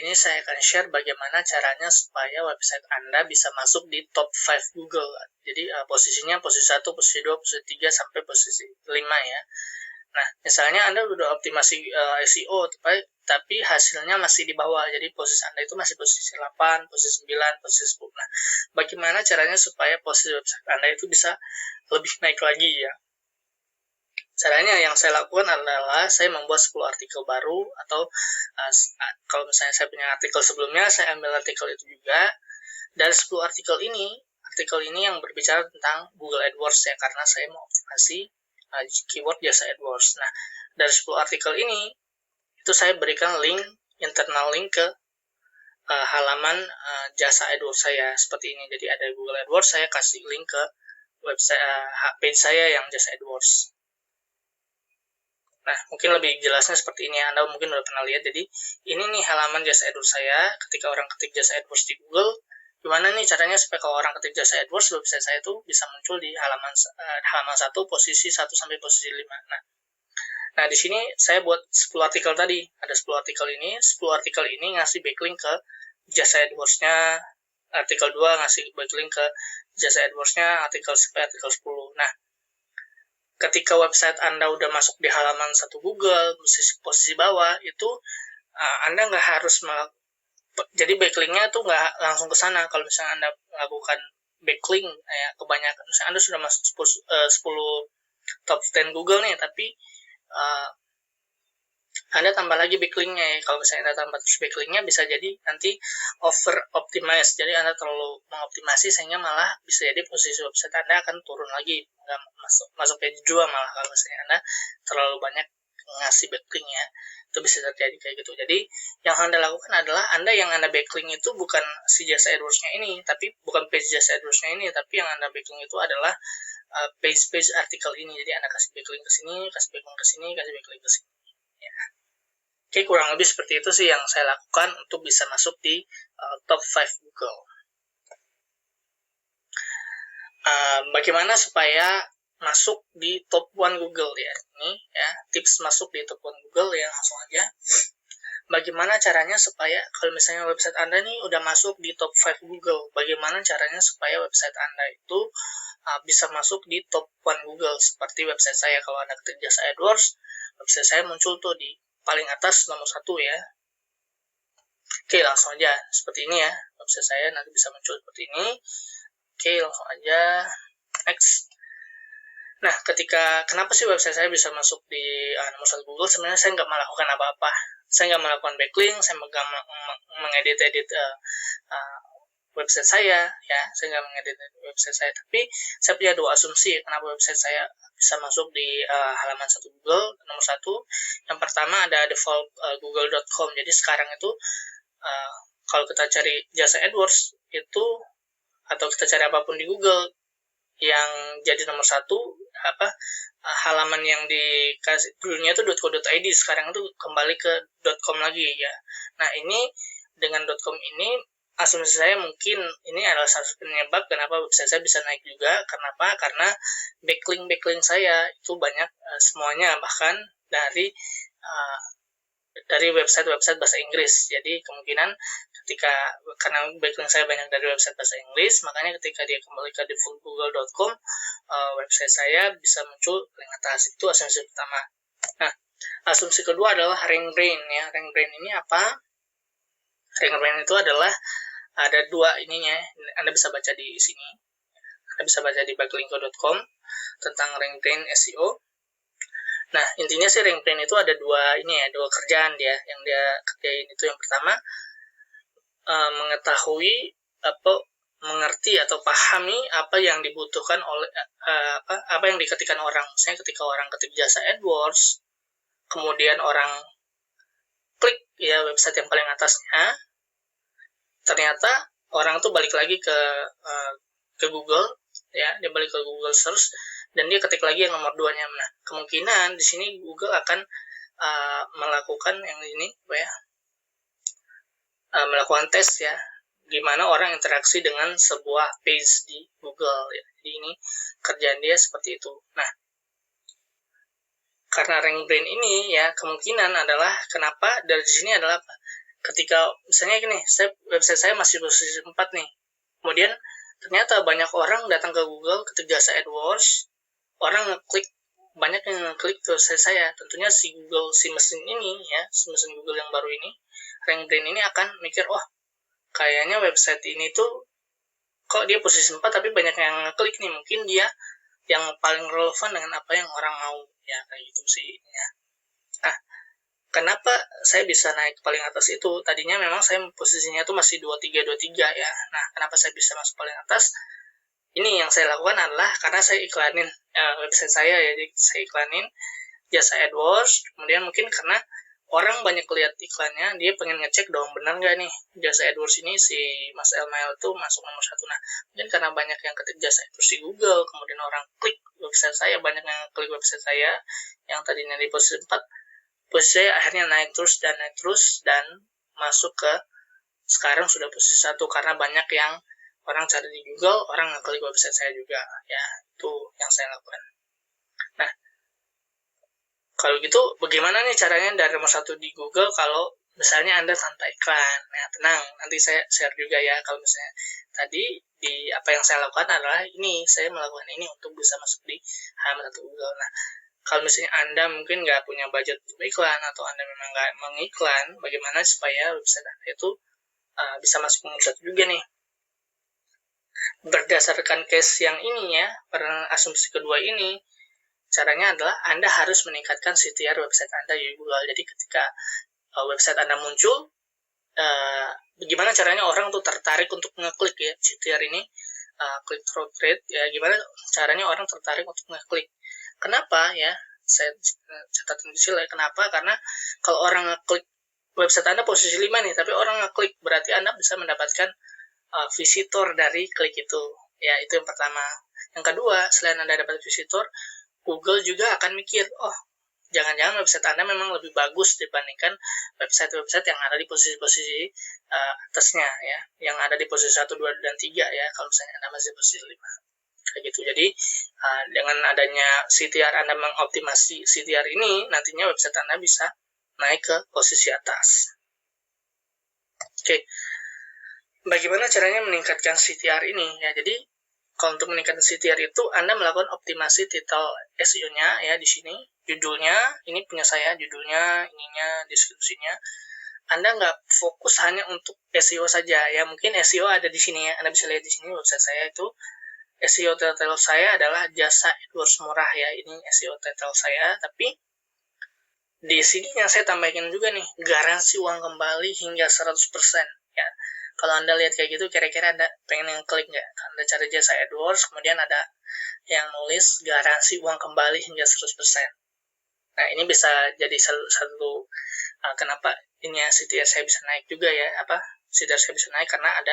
Ini saya akan share bagaimana caranya supaya website Anda bisa masuk di top 5 Google. Jadi posisinya posisi 1, posisi 2, posisi 3, sampai posisi 5 ya. Nah, misalnya Anda udah optimasi SEO, tapi hasilnya masih di bawah. Jadi posisi Anda itu masih posisi 8, posisi 9, posisi 10. Nah, bagaimana caranya supaya posisi website Anda itu bisa lebih naik lagi ya? Caranya yang saya lakukan adalah saya membuat 10 artikel baru, atau kalau misalnya saya punya artikel sebelumnya, saya ambil artikel itu juga. Dari 10 artikel ini yang berbicara tentang Google AdWords ya, karena saya mau optimasi keyword jasa AdWords. Nah, dari 10 artikel ini, itu saya berikan internal link ke halaman jasa AdWords saya, seperti ini. Jadi ada Google AdWords, saya kasih link ke website page saya yang jasa AdWords. Nah, mungkin lebih jelasnya seperti ini. Anda mungkin udah pernah lihat. Jadi, ini nih halaman jasa AdWords saya. Ketika orang ketik jasa AdWords di Google, gimana nih caranya supaya kalau orang ketik jasa AdWords, website saya itu bisa muncul di halaman 1, posisi 1 sampai posisi 5. Nah, di sini saya buat 10 artikel tadi. Ada 10 artikel ini. 10 artikel ini ngasih backlink ke jasa AdWords-nya. Artikel 2 ngasih backlink ke jasa AdWords-nya, artikel 10. Nah, ketika website Anda udah masuk di halaman 1 Google, posisi bawah, itu Anda nggak harus jadi backlinknya tuh nggak langsung ke sana. Kalau misalnya Anda melakukan backlink, ya kebanyakan, misalnya Anda sudah masuk 10 top 10 Google nih, tapi Anda tambah lagi backlinknya ya. Kalau misalnya Anda tambah terus backlinknya, bisa jadi nanti over optimize. Jadi Anda terlalu mengoptimasi sehingga malah bisa jadi posisi website Anda akan turun lagi, nggak masuk page 2 malah kalau misalnya Anda terlalu banyak ngasih backlink ya. Itu bisa terjadi kayak gitu. Jadi yang Anda lakukan adalah yang Anda backlink itu bukan si jasa AdWords-nya ini, tapi bukan page jasa AdWords-nya ini, tapi yang Anda backlink itu adalah page artikel ini. Jadi Anda kasih backlink ke sini, kasih backlink ke sini, kasih backlink ke sini. Ya. Oke, kurang lebih seperti itu sih yang saya lakukan untuk bisa masuk di top 5 Google. Bagaimana supaya masuk di top 1 Google ya? Ini ya, tips masuk di top 1 Google ya, langsung aja. Bagaimana caranya supaya kalau misalnya website Anda nih udah masuk di top 5 Google, bagaimana caranya supaya website Anda itu bisa masuk di top 1 Google? Seperti website saya, kalau Anda ketik jasa AdWords, website saya muncul tuh di paling atas nomor 1 ya. Oke, langsung aja seperti ini ya, website saya nanti bisa muncul seperti ini. Oke, langsung aja next. Nah, kenapa sih website saya bisa masuk di nomor 1 Google? Sebenarnya saya nggak melakukan apa-apa. Saya nggak melakukan backlink, saya nggak mengedit website saya ya, saya nggak mengedit website saya. Tapi saya punya 2 asumsi kenapa website saya bisa masuk di halaman 1 Google. Nomor 1, yang pertama ada default google.com. Jadi sekarang itu kalau kita cari jasa AdWords itu, atau kita cari apapun di Google, yang jadi nomor 1 halaman yang dikasih dulunya itu .co.id, sekarang itu kembali ke .com lagi ya. Nah, ini dengan .com ini, asumsi saya mungkin ini adalah salah satu penyebab kenapa website saya bisa naik juga. Kenapa? Karena backlink saya itu banyak, semuanya bahkan dari website bahasa Inggris. Jadi kemungkinan karena backlink saya banyak dari website bahasa Inggris, makanya ketika dia kembali ke defaultgoogle.com, website saya bisa muncul paling atas. Itu asumsi pertama. Nah, asumsi kedua adalah rank brain ya. Rank brain ini apa? Rank brain itu adalah ada 2 ininya. Anda bisa baca di sini. Anda bisa baca di backlinko.com tentang rank brain SEO. Nah, intinya sih rank brain itu ada 2 kerjaan dia. Yang dia kerjain itu, yang pertama, mengetahui mengerti atau pahami apa yang dibutuhkan oleh apa yang diketikkan orang. Misalnya ketika orang ketik jasa AdWords, kemudian orang klik ya website yang paling atasnya, ternyata orang tuh balik lagi ke Google ya, dia balik ke Google search dan dia ketik lagi yang nomor 2-nya. Nah, kemungkinan di sini Google akan melakukan yang ini melakukan tes ya, gimana orang interaksi dengan sebuah page di Google ya. Jadi ini kerjaan dia seperti itu. Nah, karena rank brain ini ya, kemungkinan adalah kenapa dari sini adalah ketika misalnya gini, website saya masih posisi 4 nih, kemudian ternyata banyak orang datang ke Google ketika saya AdWords, orang banyak yang ngeklik ke website saya. Tentunya si mesin ini ya, si mesin Google yang baru ini, Rank Brain ini akan mikir, oh kayaknya website ini tuh kok dia posisi 4 tapi banyak yang ngeklik nih, mungkin dia yang paling relevan dengan apa yang orang mau, ya kayak gitu sih ya. Nah, kenapa saya bisa naik paling atas itu? Tadinya memang saya posisinya tuh masih 23 ya. Nah, kenapa saya bisa masuk paling atas? Ini yang saya lakukan adalah karena saya iklanin website saya ya, jadi saya iklanin jasa AdWords, kemudian mungkin karena orang banyak lihat iklannya, dia pengen ngecek dong benar nggak nih jasa AdWords ini si Mas Elmail tuh masuk nomor 1. Nah, mungkin karena banyak yang ketik jasa AdWords di Google, kemudian orang klik website saya, banyak yang klik website saya yang tadinya di posisi 4, posisi saya akhirnya naik terus dan masuk ke sekarang sudah posisi 1 karena banyak yang orang cari di Google, orang ngeklik website saya juga. Ya, itu yang saya lakukan. Nah, kalau gitu, bagaimana nih caranya dari nomor 1 di Google kalau misalnya Anda tanpa iklan? Nah, tenang, nanti saya share juga ya. Kalau misalnya tadi di apa yang saya lakukan adalah ini, saya melakukan ini untuk bisa masuk di halaman 1 Google. Nah, kalau misalnya Anda mungkin nggak punya budget untuk iklan atau Anda memang nggak mengiklan, bagaimana supaya website Anda itu bisa masuk nomor 1 juga nih? Berdasarkan case yang ini ya, asumsi kedua ini, caranya adalah Anda harus meningkatkan CTR website Anda di Google. Jadi ketika website Anda muncul, gimana caranya orang tuh tertarik untuk ngeklik ya CTR ini, click through rate ya, gimana caranya orang tertarik untuk ngeklik. Kenapa ya? Saya catatan kecil ya. Kenapa? Karena kalau orang ngeklik website Anda posisi 5 nih, tapi orang ngeklik berarti Anda bisa mendapatkan visitor dari klik itu. Ya, itu yang pertama. Yang kedua, selain Anda dapat visitor, Google juga akan mikir, oh, jangan-jangan website Anda memang lebih bagus dibandingkan website-website yang ada di posisi-posisi atasnya ya, yang ada di posisi 1, 2, dan 3 ya, kalau misalnya Anda masih posisi 5. Kayak gitu. Jadi, dengan adanya CTR Anda mengoptimasi CTR ini, nantinya website Anda bisa naik ke posisi atas. Oke. Bagaimana caranya meningkatkan CTR ini? Ya, jadi kalau untuk meningkatkan CTR itu Anda melakukan optimasi titel SEO-nya ya di sini. Judulnya, ini punya saya judulnya, ininya, deskripsinya. Anda nggak fokus hanya untuk SEO saja ya. Mungkin SEO ada di sini ya. Anda bisa lihat di sini website saya itu SEO title saya adalah jasa AdWords murah ya. Ini SEO title saya, tapi di sini yang saya tambahkan juga nih, garansi uang kembali hingga 100% ya. Kalau Anda lihat kayak gitu, kira-kira Anda pengen klik nggak? Anda cari jasa AdWords, kemudian ada yang nulis garansi uang kembali hingga 100%. Nah, ini bisa jadi satu kenapa ini CTR saya bisa naik juga ya, CTR saya bisa naik karena ada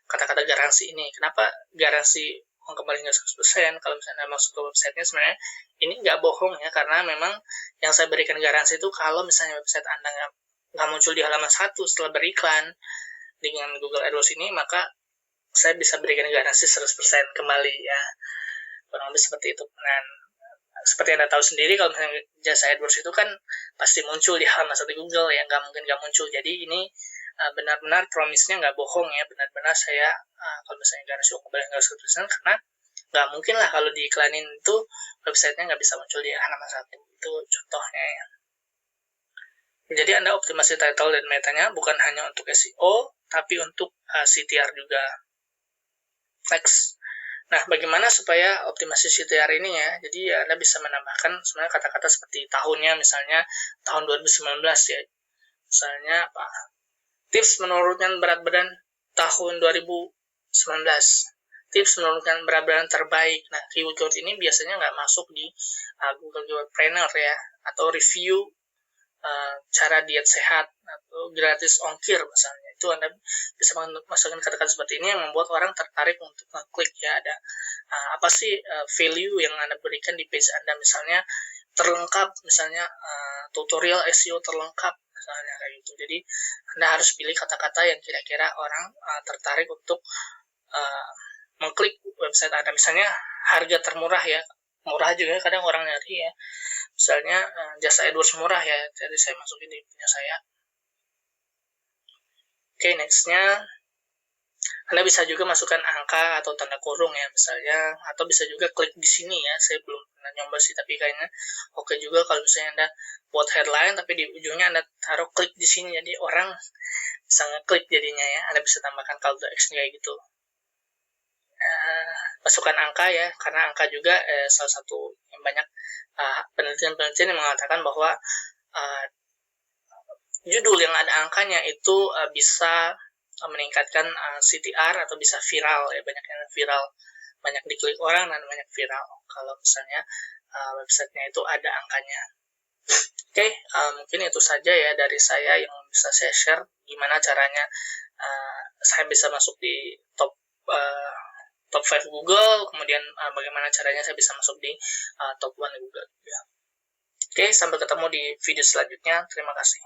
kata-kata garansi ini. Kenapa garansi uang kembali hingga 100%? Kalau misalnya Anda masuk ke websitenya, sebenarnya ini nggak bohong ya, karena memang yang saya berikan garansi itu kalau misalnya website Anda nggak muncul di halaman 1 setelah beriklan dengan Google AdWords ini, maka saya bisa berikan garansi 100% kembali ya. Kurang lebih seperti itu. Dan seperti Anda tahu sendiri, kalau misalnya jasa AdWords itu kan pasti muncul di halaman 1 Google ya, nggak mungkin nggak muncul. Jadi ini benar-benar promise-nya nggak bohong ya, benar-benar saya kalau misalnya garansi kembali nggak 100%, karena nggak mungkin lah kalau diiklanin itu websitenya nggak bisa muncul di halaman 1. Itu contohnya ya. Jadi Anda optimasi title dan metanya bukan hanya untuk SEO, tapi untuk CTR juga. Next. Nah, bagaimana supaya optimasi CTR ini ya? Jadi Anda bisa menambahkan sebenarnya kata-kata seperti tahunnya, misalnya tahun 2019 ya. Misalnya apa? Tips menurunkan berat badan tahun 2019. Tips menurunkan berat badan terbaik. Nah, keyword ini biasanya nggak masuk di Google Keyword Planner ya, atau review cara diet sehat atau gratis ongkir misalnya. Itu Anda bisa masukkan kata-kata seperti ini yang membuat orang tertarik untuk ngeklik ya. Ada apa sih value yang Anda berikan di page Anda, misalnya terlengkap, misalnya tutorial SEO terlengkap misalnya kayak gitu. Jadi Anda harus pilih kata-kata yang kira-kira orang tertarik untuk mengklik website Anda. Misalnya harga termurah ya, murah juga kadang orang nyari ya. Misalnya jasa AdWords murah ya, jadi saya masukin di punya saya. Oke, nextnya Anda bisa juga masukkan angka atau tanda kurung ya misalnya, atau bisa juga klik di sini ya. Saya belum pernah nyoba sih, tapi kayaknya oke juga kalau misalnya Anda buat headline tapi di ujungnya Anda taruh klik di sini, jadi orang bisa ngeklik jadinya ya. Anda bisa tambahkan call to action kayak gitu. Masukkan angka ya, karena angka juga salah satu yang banyak penelitian-penelitian yang mengatakan bahwa judul yang ada angkanya itu bisa meningkatkan CTR atau bisa viral ya, banyak yang viral, banyak diklik orang dan banyak viral kalau misalnya websitenya itu ada angkanya. Oke, mungkin itu saja ya dari saya yang bisa saya share gimana caranya saya bisa masuk di top 5 Google, kemudian bagaimana caranya saya bisa masuk di top 1 Google. Oke, sampai ketemu di video selanjutnya. Terima kasih.